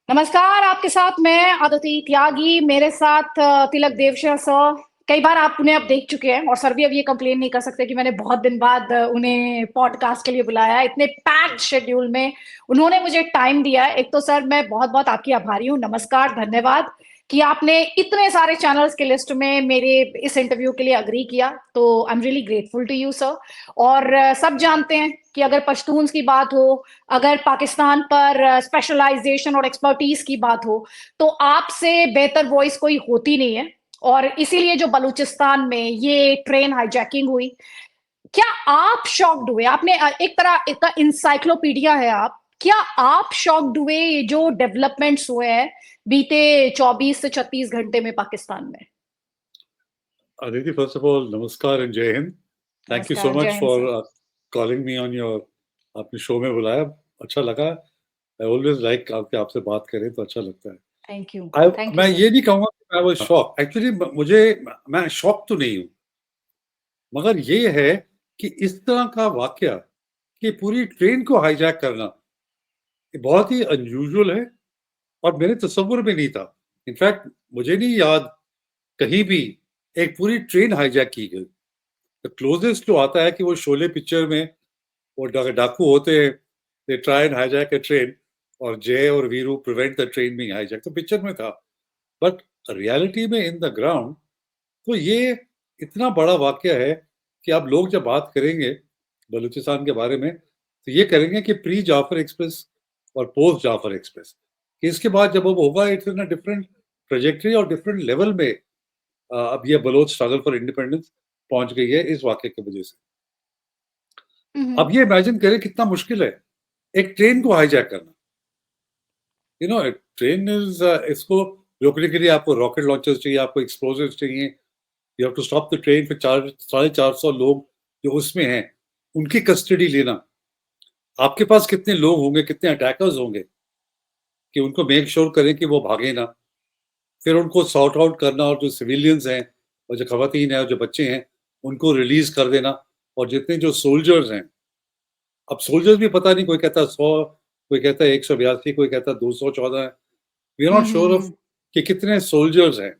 नमस्कार, आपके साथ मैं अदिति त्यागी, मेरे साथ तिलक देवशर सर। कई बार आप उन्हें अब देख चुके हैं और सर भी अब ये कंप्लेन नहीं कर सकते कि मैंने बहुत दिन बाद उन्हें पॉडकास्ट के लिए बुलाया है। इतने पैक्ड शेड्यूल में उन्होंने मुझे टाइम दिया है। एक तो सर मैं बहुत-बहुत आपकी आभारी हूँ। नमस्कार, धन्यवाद कि आपने इतने सारे चैनल्स के लिस्ट में मेरे इस इंटरव्यू के लिए एग्री किया। तो I am really grateful to you sir. और सब जानते हैं कि अगर पश्तून्स की बात हो, अगर पाकिस्तान पर स्पेशलाइजेशन और एक्सपर्टीज की बात हो, तो आपसे बेहतर वॉइस कोई होती नहीं है। और इसीलिए जो बलूचिस्तान में ये ट्रेन हाईजैकिंग हुई, क्या आप शॉक्ड हुए? आपने एक तरह का इंसाइक्लोपीडिया है आप। क्या आप शॉक्ड हुए ये जो डेवलपमेंट्स हुए हैं बीते 24 से 36 घंटे में पाकिस्तान में? Aditi, first of all, namaskar and Jai Hind. Thank you so नमस्कार, जय much Hind sir. for calling me on your आपने शो में बुलाया, अच्छा लगा। I always like आपसे बात करें तो अच्छा लगता है। थैंक यू, मैं सर। ये नहीं कहूँगा कि मैं was shocked. Actually मैं शॉक तो नहीं हूँ, मगर ये है कि इस तरह का वाकया कि पूरी ट्रेन को हाईजैक करना ये बहुत ही अनयूजुअल है और मेरे तसव्वुर में नहीं था। इनफैक्ट मुझे नहीं याद कहीं भी एक पूरी ट्रेन हाईजैक की गई। द क्लोजेस्ट जो आता है कि वो शोले पिक्चर में वो डाकू होते हैं, they try and hijack a train और जय और Veeru prevent the train being hijack, तो पिक्चर में था। बट रियलिटी में इन द ग्राउंड तो ये इतना बड़ा वाकया है कि अब लोग जब बात करेंगे बलूचिस्तान के बारे में तो ये करेंगे कि प्री जाफर एक्सप्रेस और पोस्ट जाफर एक्सप्रेस, कि इसके बाद जब वो होगा इट्स इन डिफरेंट ट्रेजेक्टरी और डिफरेंट लेवल में अब ये बलोच स्ट्रगल फॉर इंडिपेंडेंस पहुंच गई है इस वाक्य की वजह से। अब ये इमेजिन करें कितना मुश्किल है एक ट्रेन को हाईजैक करना। यू नो ट्रेन इज इसको रोकने के लिए आपको रॉकेट लॉन्चर्स चाहिए, आपको एक्सप्लोजिव्स चाहिए, you have to stop the train. फिर 450 लोग जो उसमें हैं उनकी कस्टडी लेना, आपके पास कितने लोग होंगे, कितने अटैकर्स होंगे कि उनको मेक श्योर करें कि वो भागे ना। फिर उनको सॉर्ट आउट करना और जो सिविलियंस हैं और जो खवातीन हैं और जो बच्चे हैं उनको रिलीज कर देना। और जितने जो सोल्जर्स हैं, अब सोल्जर्स भी पता नहीं, कोई कहता है 100, कोई कहता है 182, कोई कहता है 214 है। We are not sure of कि कितने सोल्जर्स हैं।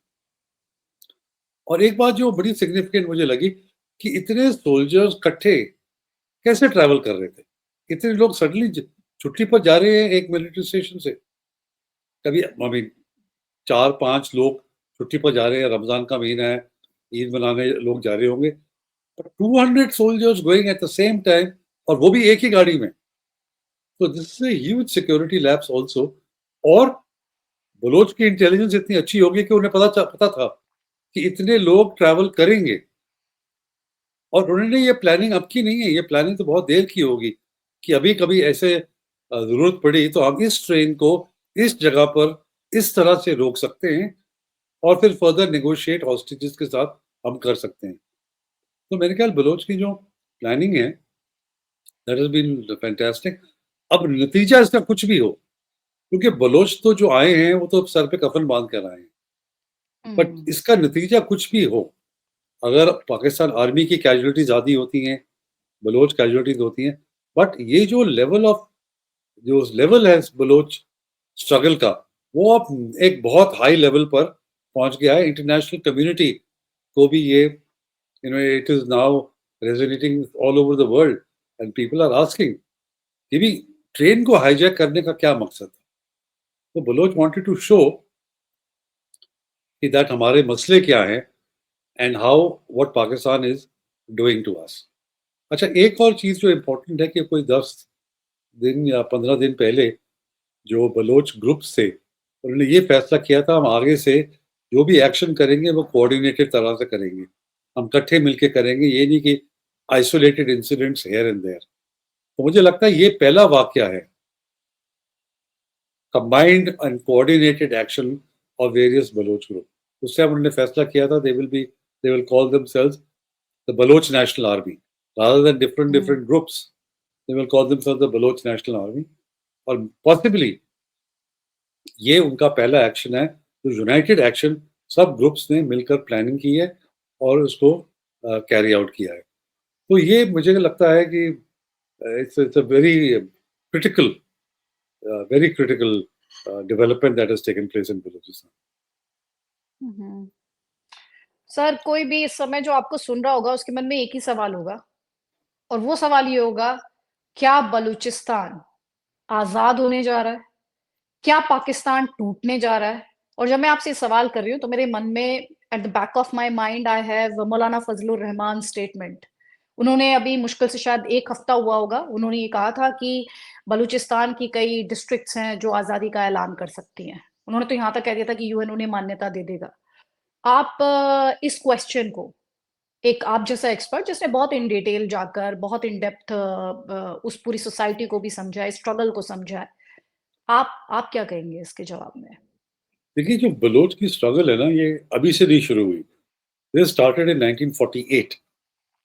और एक बात जो बड़ी सिग्निफिकेंट मुझे लगी कि इतने सोल्जर्स इकट्ठे कैसे ट्रैवल कर रहे थे। इतने लोग सडनली छुट्टी पर जा रहे हैं एक मिलिट्री स्टेशन से। कभी आई मीन 4-5 लोग छुट्टी पर जा रहे हैं, रमजान का महीना है, ईद मनाने लोग जा रहे होंगे, 200 soldiers going at the same time, और वो भी एक ही गाड़ी में। तो this is huge security lapse also. और बलोच की इंटेलिजेंस इतनी अच्छी होगी कि उन्हें पता था कि इतने लोग ट्रैवल करेंगे, और उन्होंने ये प्लानिंग अब की नहीं है, ये प्लानिंग तो बहुत देर की होगी कि अभी कभी ऐसे जरूरत पड़ी तो हम इस ट्रेन को इस जगह पर इस तरह से रोक सकते हैं और फिर फर्दर नेगोशिएट हॉस्टेजेस के साथ हम कर सकते हैं। तो मेरे ख्याल बलोच की जो प्लानिंग है दैट हैज बीन फैंटास्टिक। अब नतीजा इसका कुछ भी हो, क्योंकि बलोच तो जो आए हैं वो तो सर पे कफन बांध कर आए हैं, बट इसका नतीजा कुछ भी हो, अगर पाकिस्तान आर्मी की कैजुअलिटीज ज़्यादा होती हैं, बलोच कैजुअलिटीज होती हैं, बट ये जो लेवल है इस बलोच स्ट्रगल का, वो अब एक बहुत हाई लेवल पर पहुंच गया है। इंटरनेशनल कम्युनिटी को भी ये it is now resonating all over the world and people are asking कि भी ट्रेन को हाईजैक करने का क्या मकसद है। तो बलोच वांटेड टू शो कि दैट हमारे मसले क्या हैं and how what Pakistan is doing to us. अच्छा, एक और चीज जो इम्पोर्टेंट है कि कोई 10 दिन या 15 दिन पहले जो बलोच ग्रुप्स थे उन्होंने ये फैसला किया था हम आगे से जो भी एक्शन करेंगे वो कोऑर्डिनेटेड तरह से करेंगे, हम इकट्ठे मिलके करेंगे, ये नहीं कि isolated incidents here and there. तो मुझे लगता है ये पहला वाकया है combined and coordinated action of various Baloch group. उससे हम उन्होंने फैसला किया था they will call themselves the Baloch national army rather than different groups. They will call themselves the Baloch National Army. और पॉसिबली ये उनका पहला एक्शन है जो यूनाइटेड एक्शन सब ग्रुप्स ने मिलकर प्लानिंग की है और उसको कैरी आउट किया है। तो ये मुझे लगता है कि it's a very critical development that has taken place in Balochistan. Sir, कोई भी इस समय जो आपको सुन रहा होगा उसके मन में एक ही सवाल होगा और वो सवाल ये होगा, क्या बलूचिस्तान आजाद होने जा रहा है? क्या पाकिस्तान टूटने जा रहा है? और जब मैं आपसे सवाल कर रही हूँ तो मेरे मन में at the back of my mind I have Maulana Fazlur Rahman statement. उन्होंने अभी मुश्किल से शायद 1 हफ्ता हुआ होगा, उन्होंने ये कहा था कि बलूचिस्तान की कई डिस्ट्रिक्ट्स हैं जो आजादी का ऐलान कर सकती हैं। उन्होंने तो यहाँ तक कह दिया था कि यूएन उन्हें मान्यता दे देगा। आप इस क्वेश्चन को एक आप जैसा एक्सपर्ट जिसने बहुत इन डिटेल जाकर बहुत इन डेप्थ उस पूरी सोसाइटी को भी समझा है, स्ट्रगल को समझा है, आप क्या कहेंगे इसके जवाब में? देखिए, जो बलोच की स्ट्रगल है ना, ये अभी से नहीं शुरू हुई। दिस स्टार्टेड इन 1948,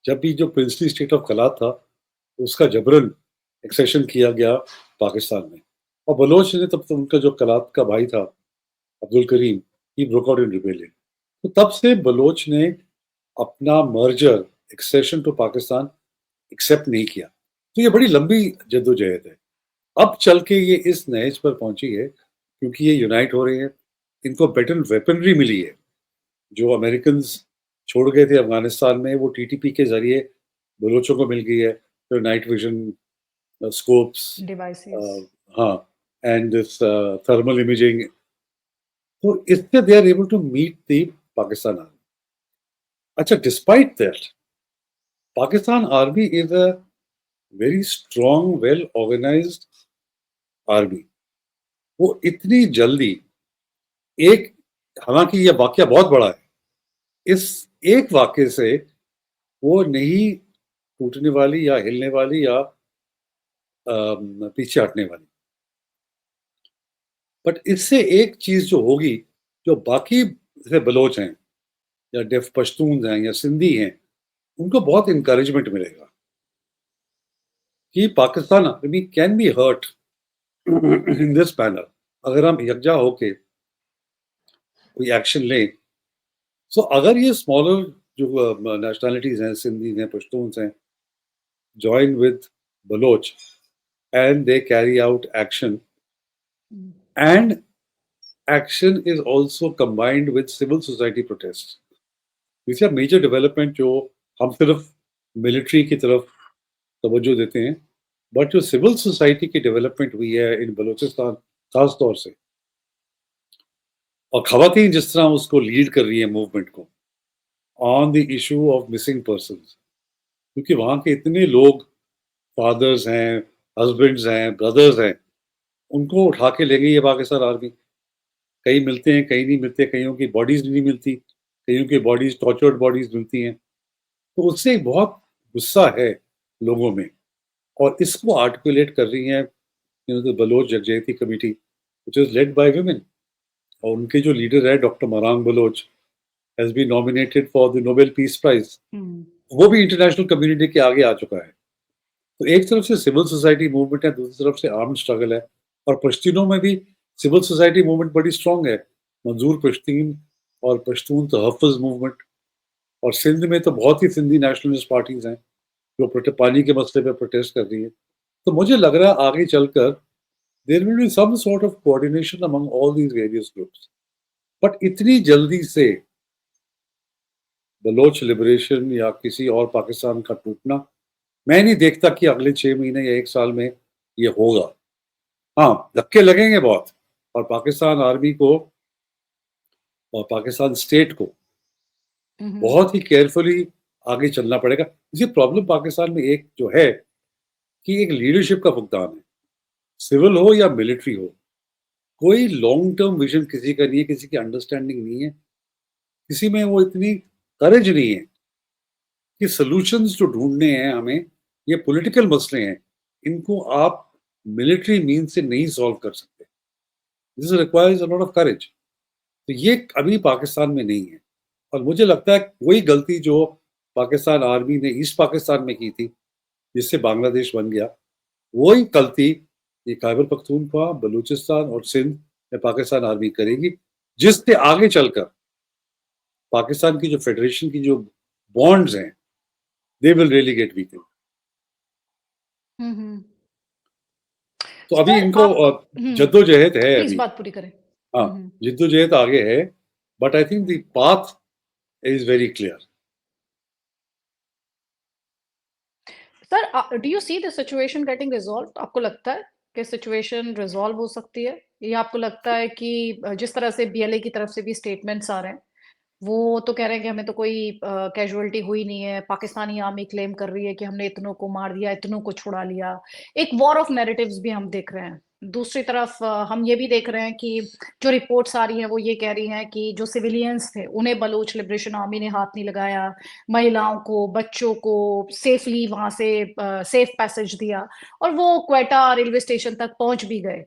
जब भी जो प्रिंसली स्टेट ऑफ कलात था उसका जबरन एक्सेशन किया गया पाकिस्तान में, और बलोच ने तब तो उनका जो कलात का भाई था Abdul Karim, he broke out in rebellion. तो तब से बलोच ने अपना merger accession to Pakistan accept नहीं किया। तो ये बड़ी लंबी जद्दोजहद है। अब चल के ये इस नहज पर पहुंची है क्योंकि ये यूनाइट हो रहे हैं, इनको बेटर वेपनरी मिली है। जो अमेरिकन छोड़ गए थे अफगानिस्तान में, वो टीटीपी के जरिए बलोचों को मिल गई है, तो नाइट विजन स्कोप्स, डिवाइसेस। हाँ, एंड दिस थर्मल इमेजिंग। तो इससे they are able to meet the Pakistan army. अच्छा, despite that, Pakistan army is a very strong, well organised army. वो इतनी जल्दी एक, हालांकि यह वाक्य बहुत बड़ा है, इस एक वाक्य से वो नहीं टूटने वाली या हिलने वाली या पीछे हटने वाली। बट इससे एक चीज जो होगी, जो बाकी जैसे बलोच हैं या डेफ पश्तून हैं या सिंधी हैं, उनको बहुत इंकरेजमेंट मिलेगा कि Pakistan army can be hurt in this manner. अगर हम यकजा होके कोई एक्शन लें, सो अगर ये स्मॉलर जो नेशनैलिटीज हैं, सिंधी हैं, पश्तून हैं, join with Baloch and they carry out action, and action is also combined with civil society protests. These are major development जो हम सिर्फ मिलिट्री की तरफ तवज्जो देते हैं, बट जो सिविल सोसाइटी की डेवलपमेंट हुई है इन बलूचिस्तान खास तौर से, और खवातीन जिस तरह उसको लीड कर रही है मूवमेंट को on the issue of missing persons, क्योंकि वहाँ के इतने लोग फादर्स हैं, हस्बैंड्स हैं, ब्रदर्स हैं, उनको उठा के ले गई है पाकिस्तान आर्मी। कई मिलते हैं, कई नहीं मिलते, कईयों की बॉडीज नहीं मिलती, कईयों की बॉडीज टॉर्चर्ड बॉडीज मिलती हैं। तो उससे बहुत गुस्सा है लोगों में, और इसको आर्टिकुलेट कर रही हैं Baloch Yakjehti committee which is led by women, और उनके जो लीडर है doctor Mahrang Baloch has been nominated for the Nobel peace prize. वो भी इंटरनेशनल कम्युनिटी के आगे आ चुका है। तो एक तरफ से सिविल सोसाइटी मूवमेंट है, दूसरी तरफ से आर्म्ड स्ट्रगल है, और पश्तूनों में भी सिविल सोसाइटी मूवमेंट बड़ी स्ट्रांग है। मंजूर पश्तीन और पश्तून तहफ़्फ़ुज़ मूवमेंट, और सिंध में तो बहुत ही सिंधी नेशनलिस्ट पार्टीज हैं जो पानी के मसले पे प्रोटेस्ट कर रही है। तो मुझे लग रहा है आगे चलकर there will be some sort of coordination among all these various groups. But इतनी जल्दी से बलोच लिबरेशन या किसी और पाकिस्तान का टूटना, मैं नहीं देखता कि अगले 6 महीने या 1 साल में ये होगा। हाँ, धक्के लगेंगे बहुत, और पाकिस्तान आर्मी को और पाकिस्तान स्टेट को बहुत ही केयरफुली आगे चलना पड़ेगा। इसी प्रॉब्लम पाकिस्तान में एक जो है कि एक लीडरशिप का फुकदान है, सिविल हो या मिलिट्री हो, कोई लॉन्ग टर्म विजन किसी का नहीं है, किसी की अंडरस्टैंडिंग नहीं है, किसी में वो इतनी करेज नहीं है कि सॉल्यूशंस जो ढूंढने हैं हमें, ये पॉलिटिकल मसले हैं, इनको आप मिलिट्री मीन से नहीं सॉल्व कर सकते। This requires a lot of courage. तो ये अभी पाकिस्तान में नहीं है, और मुझे लगता है वही गलती जो पाकिस्तान आर्मी ने ईस्ट पाकिस्तान में की थी, जिससे बांग्लादेश बन गया, वही गलती ये खैबर पख्तूनख्वा, बलूचिस्तान और सिंध में पाकिस्तान आर्मी करेगी, जिससे आगे चलकर पाकिस्तान की जो फेडरेशन की जो बॉन्ड्स हैं, they will really get weak. तो अभी सर इनको आप जद्दोजहद है प्लीज अभी। बात पूरी करें। हाँ, जद्दोजहद आगे है, but I think the path is very clear. Sir do you see the situation getting resolve? आपको लगता है कि सिचुएशन रिजॉल्व हो सकती है, या आपको लगता है कि जिस तरह से बीएलए की तरफ से भी स्टेटमेंट्स आ रहे हैं, वो तो कह रहे हैं कि हमें तो कोई कैजुअलिटी हुई नहीं है, पाकिस्तानी आर्मी क्लेम कर रही है कि हमने इतनों को मार दिया, इतनों को छुड़ा लिया। एक वॉर ऑफ नैरेटिव्स भी हम देख रहे हैं। दूसरी तरफ हम ये भी देख रहे हैं कि जो रिपोर्ट्स आ रही हैं वो ये कह रही हैं कि जो सिविलियंस थे उन्हें बलूच लिबरेशन आर्मी ने हाथ नहीं लगाया, महिलाओं को, बच्चों को सेफली वहां से सेफ पैसेज दिया, और वो क्वेटा रेलवे स्टेशन तक पहुंच भी गए।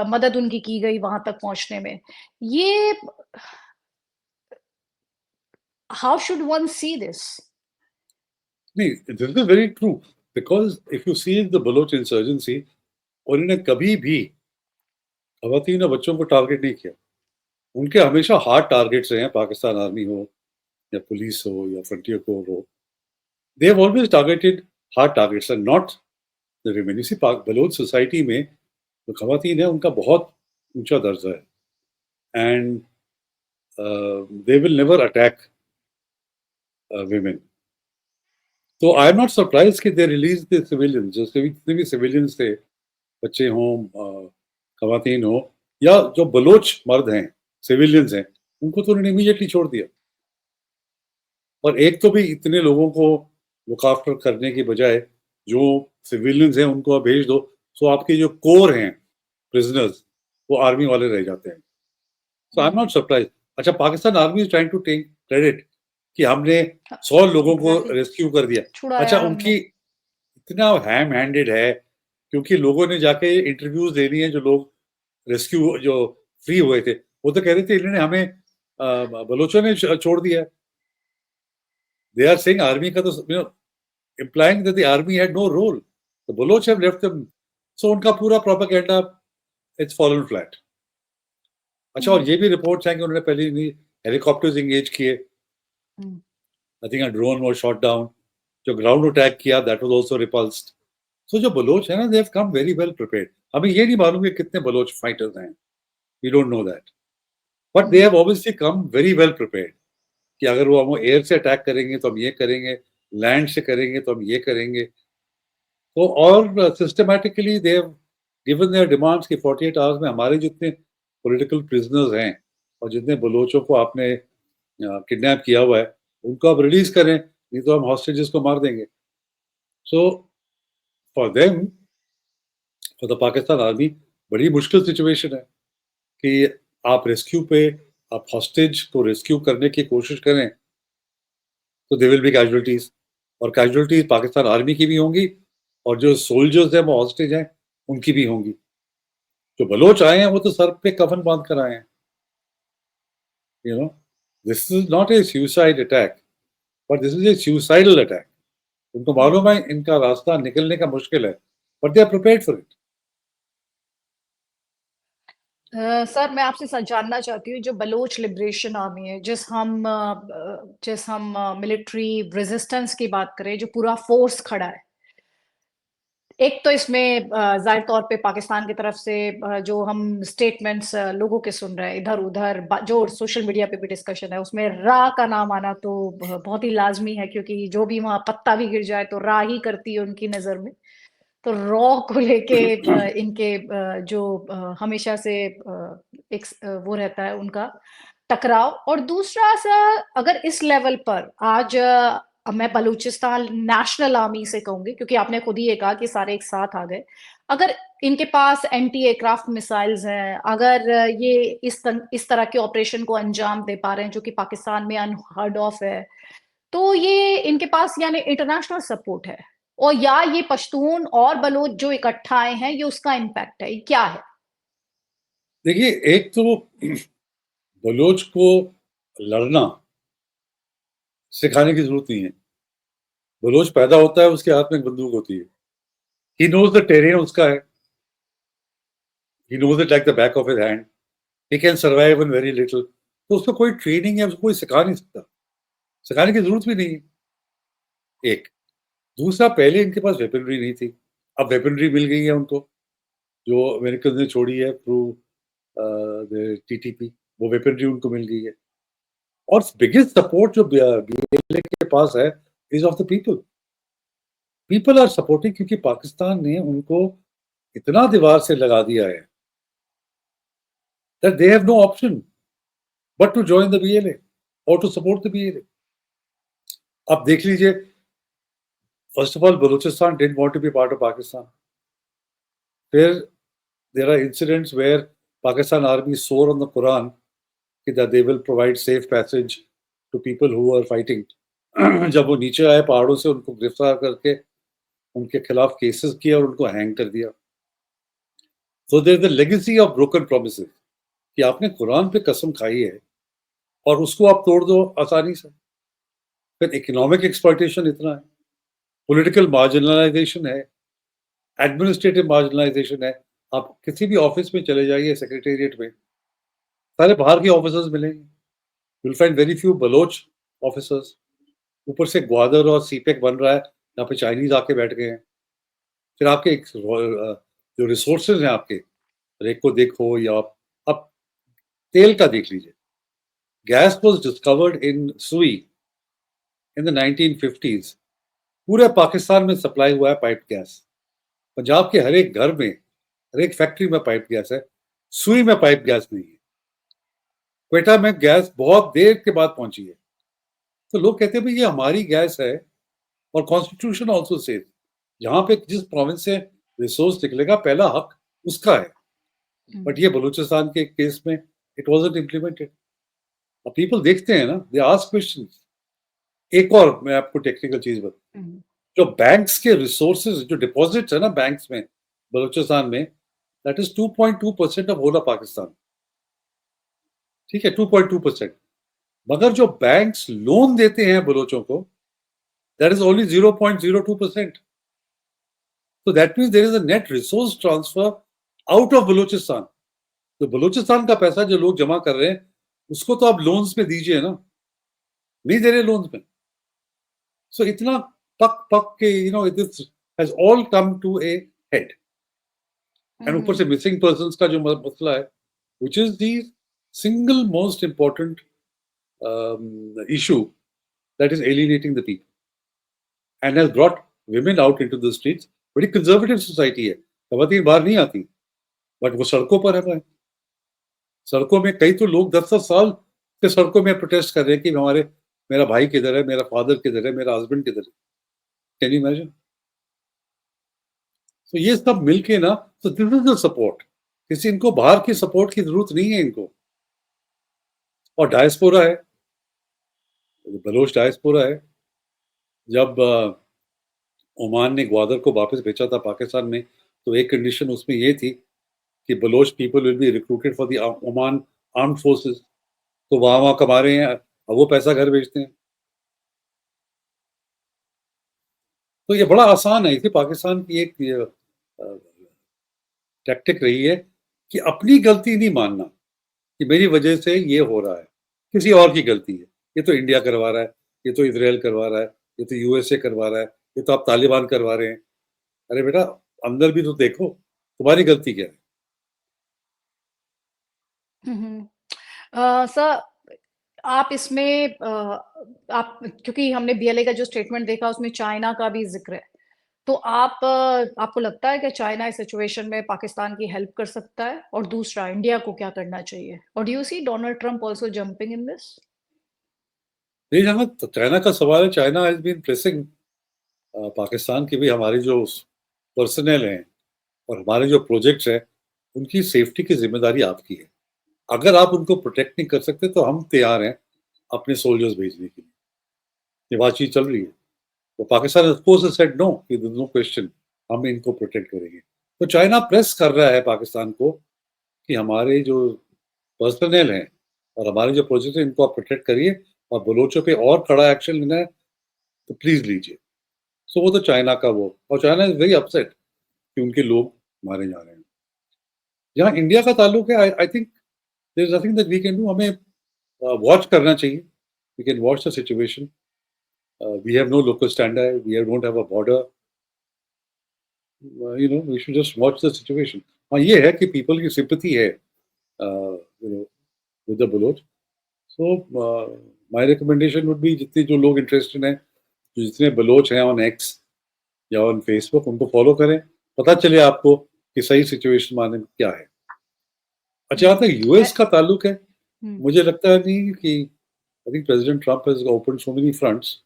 मदद उनकी की गई वहां तक पहुंचने में। ये how should one see this? नहीं, this is very true, because if you see the Baloch insurgency, उन्होंने कभी भी खवातीन और बच्चों को टारगेट नहीं किया। उनके हमेशा हार्ड टारगेट्स रहे हैं, पाकिस्तान आर्मी हो या पुलिस हो या फ्रंटियर कोर हो। They have always targeted hard targets and not the women. इसी बलोच सोसाइटी में जो खवातीन है उनका बहुत ऊंचा दर्जा है, and they will never attack women. तो आई एम नॉट सरप्राइज कि दे रिलीज द सिविलियंस, जो जितने भी सिविलियंस थे, बच्चे हों, खवातीन हो, या जो बलोच मर्द हैं, सिविलियंस हैं, उनको तो उन्होंने इमीडिएटली छोड़ दिया। और एक तो भी इतने लोगों को लुक आफ्टर करने की बजाय जो सिविलियंस हैं उनको आप भेज दो, तो आपके जो कोर हैं प्रिजनर्स, वो आर्मी वाले रह जाते हैं। So I am not surprise. अच्छा, Pakistan army is trying to take credit कि हमने 100 लोगों को एग्जैक्टली, रेस्क्यू कर दिया। अच्छा, छुड़ाया उनकी हमने। इतना हैम हैंडेड है, क्योंकि लोगों ने जाके इंटरव्यूज दे लिए हैं, जो लोग रेस्क्यू जो फ्री हुए थे, वो तो कह रहे थे इन्होंने हमें बलोचों ने छोड़ दिया। दे आर सेइंग आर्मी का तो implying that the army had no role. The Baloch have left them. So उनका पूरा प्रोपेगेंडा it's fallen flat. अच्छा, और ये भी रिपोर्ट्स हैं कि उन्होंने पहले ही हेलीकॉप्टर्स एंगेज किए। I think a drone was shot down. जो ग्राउंड अटैक किया, that was also repulsed. So जो बलोच है ना, they have come very well prepared. हमें ये नहीं मालूम कि कितने बलोच फाइटर्स हैं, we don't know that, but they have obviously come very well prepared कि अगर वो हम एयर से अटैक करेंगे तो हम ये करेंगे, लैंड से करेंगे तो हम ये करेंगे। तो और systematically they have given there demands कि 48 आवर्स में हमारे जितने पॉलिटिकल प्रिजनर्स हैं और जितने बलोचों को आपने किडनैप किया हुआ है, उनको आप रिलीज करें, नहीं तो हम हॉस्टेजेस को मार देंगे। So for them, for the Pakistan army, बड़ी मुश्किल सिचुएशन है कि आप रेस्क्यू पे, आप हॉस्टेज को रेस्क्यू करने की कोशिश करें तो दे विल बी कैजुअलिटीज, और कैजुअलिटीज पाकिस्तान आर्मी की भी होंगी, और जो सोल्जर्स हैं वो हॉस्टेज हैं उनकी भी होंगी। जो बलोच आए हैं वो तो सर पे कफन बांध कर आए हैं। You know, this is not a suicide attack, but this is a suicidal attack. उनको मालूम है इनका रास्ता निकलने का मुश्किल है, but they are prepared for it. Sir मैं आपसे जानना चाहती हूँ, जो बलोच लिबरेशन आर्मी है, जिस हम मिलिट्री रेजिस्टेंस की बात करें, जो पूरा फोर्स खड़ा है, एक तो इसमें जाहिर तौर पे पाकिस्तान की तरफ से जो हम स्टेटमेंट्स लोगों के सुन रहे हैं इधर उधर, जो सोशल मीडिया पे भी डिस्कशन है, उसमें रा का नाम आना तो बहुत ही लाजमी है, क्योंकि जो भी वहां पत्ता भी गिर जाए तो रा ही करती है उनकी नजर में। तो रॉ को लेके इनके जो हमेशा से एक वो रहता है उनका टकराव। और दूसरा सा, अगर इस लेवल पर आज अब मैं बलूचिस्तान नेशनल आर्मी से कहूंगी, क्योंकि आपने खुद ही ये कहा कि सारे एक साथ आ गए, अगर इनके पास एंटी एयरक्राफ्ट मिसाइल्स हैं, अगर ये इस तरह के ऑपरेशन को अंजाम दे पा रहे हैं जो कि पाकिस्तान में अनहर्ड ऑफ है, तो ये इनके पास यानी इंटरनेशनल सपोर्ट है, और या ये पश्तून और बलोच जो इकट्ठा आए हैं, ये उसका इम्पैक्ट है, ये क्या है? देखिए, एक तो बलोच को लड़ना सिखाने की जरूरत नहीं है। बलोच पैदा होता है, उसके हाथ में एक बंदूक होती है, ही नोज द टेरेन उसका है, he knows it like the back of his hand, he can survive in very little. तो उसको कोई ट्रेनिंग है, उसको कोई सिखा नहीं सकता, सिखाने की जरूरत भी नहीं है। एक दूसरा, पहले इनके पास वेपनरी नहीं थी, अब वेपनरी मिल गई है उनको। जो अमेरिकन ने छोड़ी है थ्रू टीटीपी, वो वेपनरी उनको मिल गई है। और बिगेस्ट सपोर्ट जो बीएलए के पास है is of the people. People are supporting, क्योंकि पाकिस्तान ने उनको इतना दीवार से लगा दिया है that they have no option but to join the BLA or to support the BLA. आप देख लीजिए, first of all Balochistan didn't want to be part of Pakistan. फिर there are incidents where Pakistan army swore on the Quran that they will provide safe passage to people who are fighting. जब वो नीचे आए पहाड़ों से, उनको गिरफ्तार करके उनके खिलाफ केसेस किए और उनको हैंग कर दिया। So there is the legacy of broken promises कि आपने कुरान पे कसम खाई है और उसको आप तोड़ दो आसानी से। फिर इकोनॉमिक एक्सप्लॉयटेशन इतना है, पॉलिटिकल मार्जिनलाइजेशन है, एडमिनिस्ट्रेटिव मार्जिनलाइजेशन है। आप किसी भी ऑफिस में चले जाइए, सेक्रेटेरिएट में, सारे बाहर के ऑफिसर्स मिलेंगे। You will find very few Baloch officers. ऊपर से ग्वादर और सीपेक बन रहा है, यहाँ पे चाइनीज आके बैठ गए हैं। फिर आपके जो रिसोर्सेज हैं आपके, रेक को देखो या आप तेल का देख लीजिए। गैस वाज डिस्कवर्ड इन सुई इन द 1950s। पूरे पाकिस्तान में सप्लाई हुआ है पाइप गैस। पंजाब के हर एक घर में, हर एक फैक्ट्री में पाइप गैस है। सुई में पाइप गैस नहीं है। क्वेटा में गैस बहुत देर के बाद पहुंची है। तो लोग कहते हैं भाई ये हमारी गैस है, और कॉन्स्टिट्यूशन ऑल्सो से जहां पे जिस प्रोविंस से रिसोर्स निकलेगा पहला हक उसका है। बट ये बलूचिस्तान के केस में इट वाजंट इम्प्लीमेंटेड। अब पीपल देखते हैं ना, दे आस्क क्वेश्चंस। एक और मैं आपको टेक्निकल चीज बता, जो बैंक्स के रिसोर्सेज, जो डिपॉजिट्स है ना बैंक्स में बलूचिस्तान में, that is 2.2% of whole of Pakistan. ठीक है, 2.2%। मगर जो बैंक्स लोन देते हैं बलोचों को, दैट इज ओनली 0.02%। तो that means there is a net resource transfer out of Balochistan. तो बलूचिस्तान का पैसा जो लोग जमा कर रहे हैं, उसको तो आप लोन्स में दीजिए ना, नहीं दे रहे लोन्स में। सो इतना पक पक के this has all come to a head. And ऊपर से मिसिंग पर्संस का जो मसला है, which is the single most important issue that is alienating the people and has brought women out into the streets. बड़ी कंजर्वेटिव सोसाइटी है, खवातीन बाहर नहीं आती, बट वो सड़कों पर है। सड़कों में कई तो लोग 10-10 साल से सड़कों में प्रोटेस्ट कर रहे हैं कि मेरा भाई किधर है, मेरा फादर किधर है, मेरा हस्बैंड किधर है। Can you imagine? तो ये सब मिलके ना, तो दिस इज द सपोर्ट। किसी इनको बाहर की सपोर्ट की जरूरत नहीं है इनको। और डायस्पोरा है, बलोच डायस्पोरा है। जब ओमान ने ग्वादर को वापस भेजा था पाकिस्तान में, तो एक कंडीशन उसमें ये थी कि Baloch people will be recruited for the Oman armed forces. तो वहां कमा रहे हैं, अब वो पैसा घर भेजते हैं। तो ये बड़ा आसान है। इसे पाकिस्तान की एक टैक्टिक रही है कि अपनी गलती नहीं मानना कि मेरी वजह से ये हो रहा है, किसी और की गलती है। ये तो इंडिया करवा रहा है, ये तो इजराइल करवा रहा है, ये तो यूएसए करवा रहा है, ये तो आप तालिबान करवा रहे हैं। अरे बेटा, अंदर भी तो देखो, तुम्हारी गलती क्या है? सर, आप इसमें आप, क्योंकि हमने बीएलए का जो स्टेटमेंट देखा उसमें चाइना का भी जिक्र है, तो आपको लगता है कि चाइना इस सिचुएशन में पाकिस्तान की हेल्प कर सकता है? और दूसरा, इंडिया को क्या करना चाहिए? और do you see Donald Trump also jumping in this? नहीं, जहां चाइना का सवाल है, China has been pressing Pakistan की भी, हमारे जो पर्सनल हैं और हमारे जो प्रोजेक्ट्स हैं, उनकी सेफ्टी की जिम्मेदारी आपकी है। अगर आप उनको प्रोटेक्ट नहीं कर सकते तो हम तैयार हैं अपने सोल्जर्स भेजने के लिए। ये बातचीत चल रही है। तो Pakistan of course said no, कि नो क्वेश्चन, हम इनको प्रोटेक्ट करेंगे। तो चाइना प्रेस कर रहा है पाकिस्तान को कि हमारे जो पर्सनल हैं और हमारे जो प्रोजेक्ट हैं, इनको आप प्रोटेक्ट करिए, और बलोचों पे और कड़ा एक्शन लेना है तो प्लीज लीजिए। सो वो तो चाइना का वो, और चाइना इज वेरी अपसेट कि उनके लोग मारे जा रहे हैं। जहाँ इंडिया का ताल्लुक है, I think there is nothing that we can do. हमें वॉच करना चाहिए। We can watch the situation. We have no local standard, we don't have a border, we should just watch the situation. हाँ, ये है कि people की sympathy है with the Baloch. So my recommendation would be, जितने जो लोग इंटरेस्टेड हैं, जितने बलोच हैं ऑन एक्स या ऑन फेसबुक, उनको फॉलो करें, पता चले आपको कि सही सिचुएशन माने में क्या है। अच्छा, जहाँ तक यूएस का ताल्लुक है, मुझे लगता है नहीं कि I think president Trump has open so many fronts.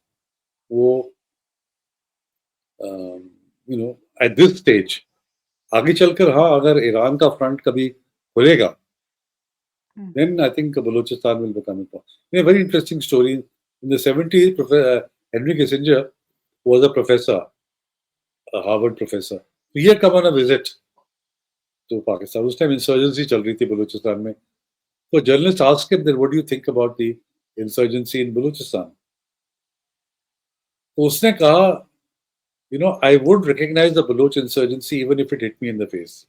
वो एट दिस स्टेज, आगे चलकर हाँ, अगर ईरान का फ्रंट कभी खुलेगा, then I think Balochistan will become important. A very interesting story. In the 70s, Henry Kissinger was a professor, a Harvard professor. So he had come on a visit to Pakistan. उस time insurgency चल रही थी बलूचिस्तान में. तो journalist asked him, then what do you think about the insurgency in Balochistan? तो उसने कहा, I would recognize the Baloch insurgency even if it hit me in the face.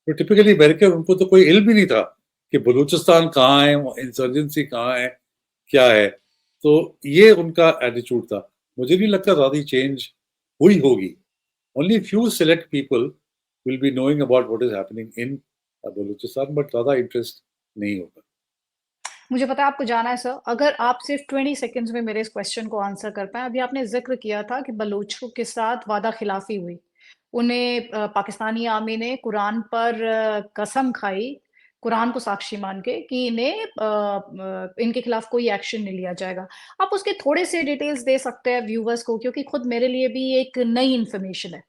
तो टिपिकली अमेरिकन, उनको तो कोई इल्म भी नहीं था कि बलूचिस्तान कहाँ है, इंसर्जेंसी कहाँ है, क्या है। तो ये उनका एटीट्यूड था। मुझे नहीं लगता ज़्यादा चेंज हुई होगी। Only few select people will be knowing about what is happening in Balochistan, but ज़्यादा इंटरेस्ट नहीं होगा। मुझे पता है आपको जाना है सर। अगर आप सिर्फ 20 सेकंड्स में मेरे इस क्वेश्चन को आंसर कर पाए। अभी आपने जिक्र किया था कि बलूचों के साथ वादा खिलाफी हुई, उन्हें पाकिस्तानी आर्मी ने कुरान पर कसम खाई, कुरान को साक्षी मान के, कि इनके खिलाफ कोई एक्शन नहीं लिया जाएगा। आप उसके थोड़े से डिटेल्स दे सकते हैं व्यूवर्स को, क्योंकि खुद मेरे लिए भी एक नई इन्फॉर्मेशन है।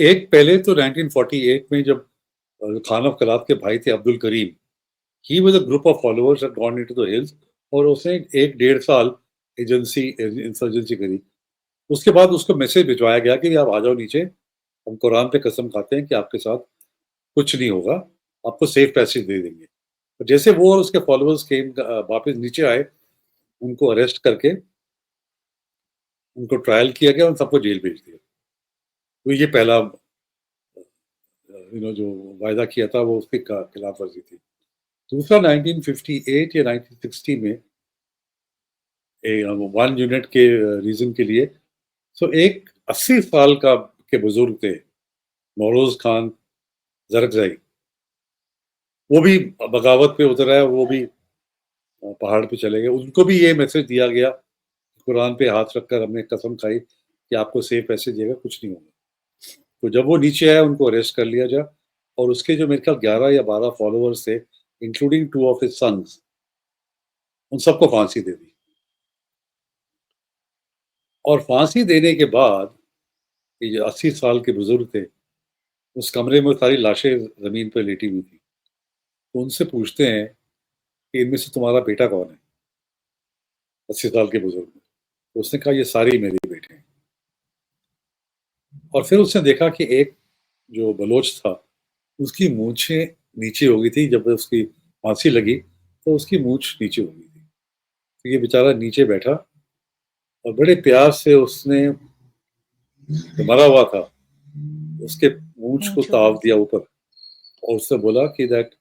एक पहले तो 1948 में जब खान ऑफ कलात के भाई थे Abdul Karim, he was a group of followers had gone into the hills, और उसने 1-1.5 साल इंसर्जेंसी करी। उसके बाद उसको मैसेज भिजवाया गया कि आप आ जाओ नीचे, हम कुरान पे कसम खाते हैं कि आपके साथ कुछ नहीं होगा, आपको सेफ पैसेज दे देंगे। तो जैसे वो और उसके फॉलोअर्स वापस नीचे आए, उनको अरेस्ट करके उनको ट्रायल किया गया, उन सबको जेल भेज दिया। तो ये पहला जो वायदा किया था वो उसकी खिलाफ वर्जी थी। दूसरा 1958 या 1960 में 1 यूनिट के रीजन के लिए, एक 80 साल के बुजुर्ग थे, नौरोज खान जरगजाई, वो भी बगावत पे उतर आए, वो भी पहाड़ पे चले गए। उनको भी ये मैसेज दिया गया, कुरान पे हाथ रखकर हमने कसम खाई कि आपको सेफ पैसे देगा, कुछ नहीं होगा। तो जब वो नीचे आया, उनको अरेस्ट कर लिया जा, और उसके जो मेरे ख्याल 11 या 12 फॉलोअर्स थे, इंक्लूडिंग 2 ऑफ हिज सन्स, उन सबको फांसी दे दी। और फांसी देने के बाद ये जो 80 साल के बुजुर्ग थे, उस कमरे में सारी लाशें जमीन पर लेटी हुई थी। तो उनसे पूछते हैं कि इनमें से तुम्हारा बेटा कौन है, 80 साल के बुजुर्ग। तो उसने कहा ये सारे मेरे बेटे हैं। और फिर उसने देखा कि एक जो बलोच था, उसकी मूछें नीचे हो गई थी। जब उसकी फांसी लगी तो उसकी मूछ नीचे हो गई थी। तो ये बेचारा नीचे बैठा और बड़े प्यार से उसने, जो मरा हुआ था, उसके मूछ को ताव दिया ऊपर, और उसने बोला कि that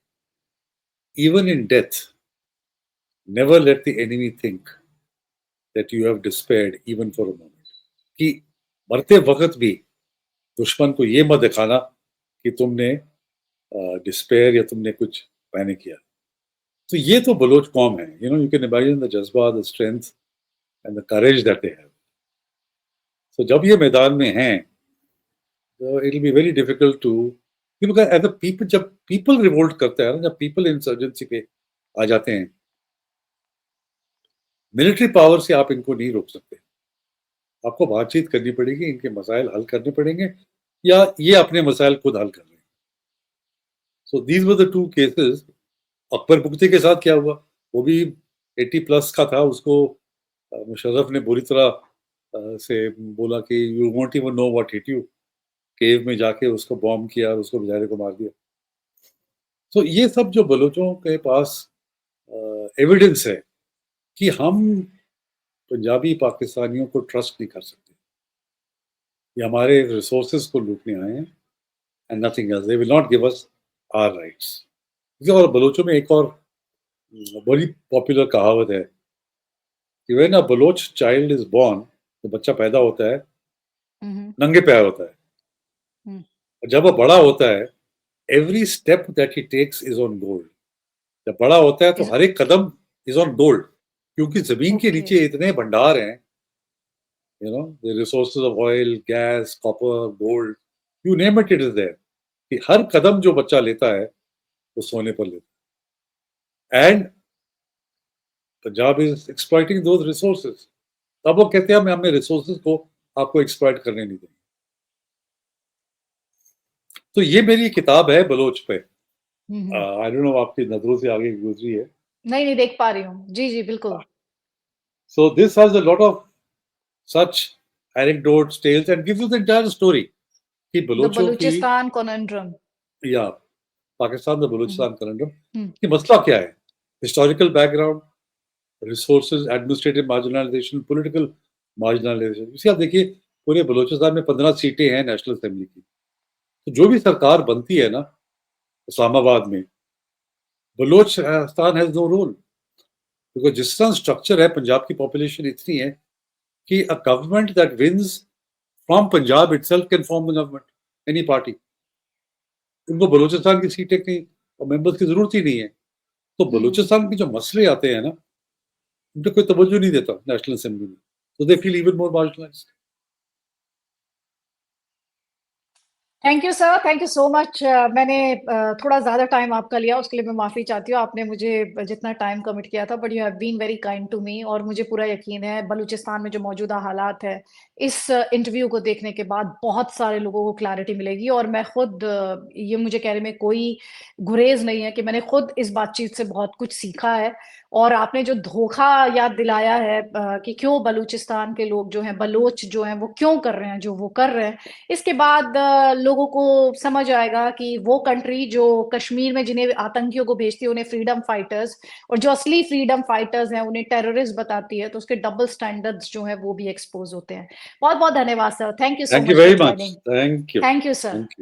even in death never let the enemy think that you have despaired even for a moment. कि मरते वक्त भी दुश्मन को ये मत दिखाना कि तुमने डिस्पेयर या तुमने कुछ मैंने किया। तो ये तो बलोच कौम है। यू कैन इमेजिन द जज्बा, the strength and the courage that they have. So जब ये मैदान में हैं, it will be very difficult to, as a people, जब पीपल रिवोल्ट करते हैं ना, जब पीपल इंसर्जेंसी पे आ जाते हैं, मिलिट्री पावर से आप इनको नहीं रोक सकते। आपको बातचीत करनी पड़ेगी, इनके मसाइल हल करने पड़ेंगे, या ये अपने मसाइल खुद हल कर रहे हैं। So these were the 2 cases. Akbar Bugti के साथ क्या हुआ, वो भी 80+ का था। उसको मुशर्रफ ने बुरी तरह से बोला कि you won't even know what hit you. Cave में जाके उसको बॉम्ब किया और उसको बेचारे को मार दिया। तो ये सब जो बलोचों के पास एविडेंस है कि हम पंजाबी पाकिस्तानियों को ट्रस्ट नहीं कर सकते, ये हमारे रिसोर्सेज को लूटने आए हैं, and nothing else. They will not give us our rights. और बलोचों में एक और बड़ी पॉपुलर कहावत है कि when a Baloch child is born, तो बच्चा पैदा होता है नंगे पैर होता है, और जब वो बड़ा होता है every step that he takes is on gold. जब बड़ा होता है तो Is- हर एक कदम is on gold, क्योंकि जमीन के Okay. नीचे इतने भंडार हैं, the resources of oil, gas, copper, gold, you name it, it is there. कि हर कदम जो बच्चा लेता है वो सोने पर लेता है, and Punjab is exploiting those resources. तब वो कहते हैं हमें रिसोर्सेज को आपको एक्सप्लॉइट करने नहीं देंगे। तो ये मेरी किताब है बलोच पे। आई डोंट नो आपकी नजरों से आगे गुजरी है। नहीं देख पा रही हूँ। जी जी बिल्कुल। So this has a lot of such anecdotes, tales, and gives you the entire story कि द बलोचों की बलूचिस्तान कॉनन्ड्रम या पाकिस्तान द बलूचिस्तान कॉनन्ड्रम हम्म। कि मसला क्या है, historical background, resources, administrative marginalisation, political marginalisation. इसी आप देखिए पूरे बलूचिस्तान में 15 सीटें हैं नेशनल असेंबली की, तो जो भी सरकार बनती है ना इस्लामाबाद में, Balochistan has no role, because जिस तरह स्ट्रक्चर है, पंजाब की पॉपुलेशन इतनी है कि a government that wins from Punjab itself can form the government, any party. उनको बलूचिस्तान की सीटें कहीं और मेंबर्स की जरूरत ही नहीं है। तो बलूचिस्तान के जो मसले आते हैं ना, उन पर कोई तवज्जो नहीं देता नेशनल असेंबली में, तो they feel even more marginalised. Thank you sir, thank you so much. मैंने थोड़ा ज़्यादा टाइम आपका लिया, उसके लिए मैं माफ़ी चाहती हूँ। आपने मुझे जितना टाइम कमिट किया था, but you have been very kind to me, और मुझे पूरा यकीन है बलूचिस्तान में जो मौजूदा हालात है, इस इंटरव्यू को देखने के बाद बहुत सारे लोगों को क्लैरिटी मिलेगी। और मैं खुद ये मुझे कहने में कोई गुरेज नहीं है कि मैंने खुद इस बातचीत से बहुत कुछ सीखा है। और आपने जो धोखा याद दिलाया है कि क्यों बलूचिस्तान के लोग जो हैं, बलोच जो हैं, वो क्यों कर रहे हैं जो वो कर रहे हैं, इसके बाद लोगों को समझ आएगा कि वो कंट्री जो कश्मीर में जिन्हें आतंकियों को भेजती है उन्हें फ्रीडम फाइटर्स, और जो असली फ्रीडम फाइटर्स हैं उन्हें टेररिस्ट बताती है, तो उसके डबल स्टैंडर्ड्स जो है वो भी एक्सपोज होते हैं। बहुत बहुत धन्यवाद sir, thank you so thank you much for very much. Joining. Thank you. Thank you sir. Thank you.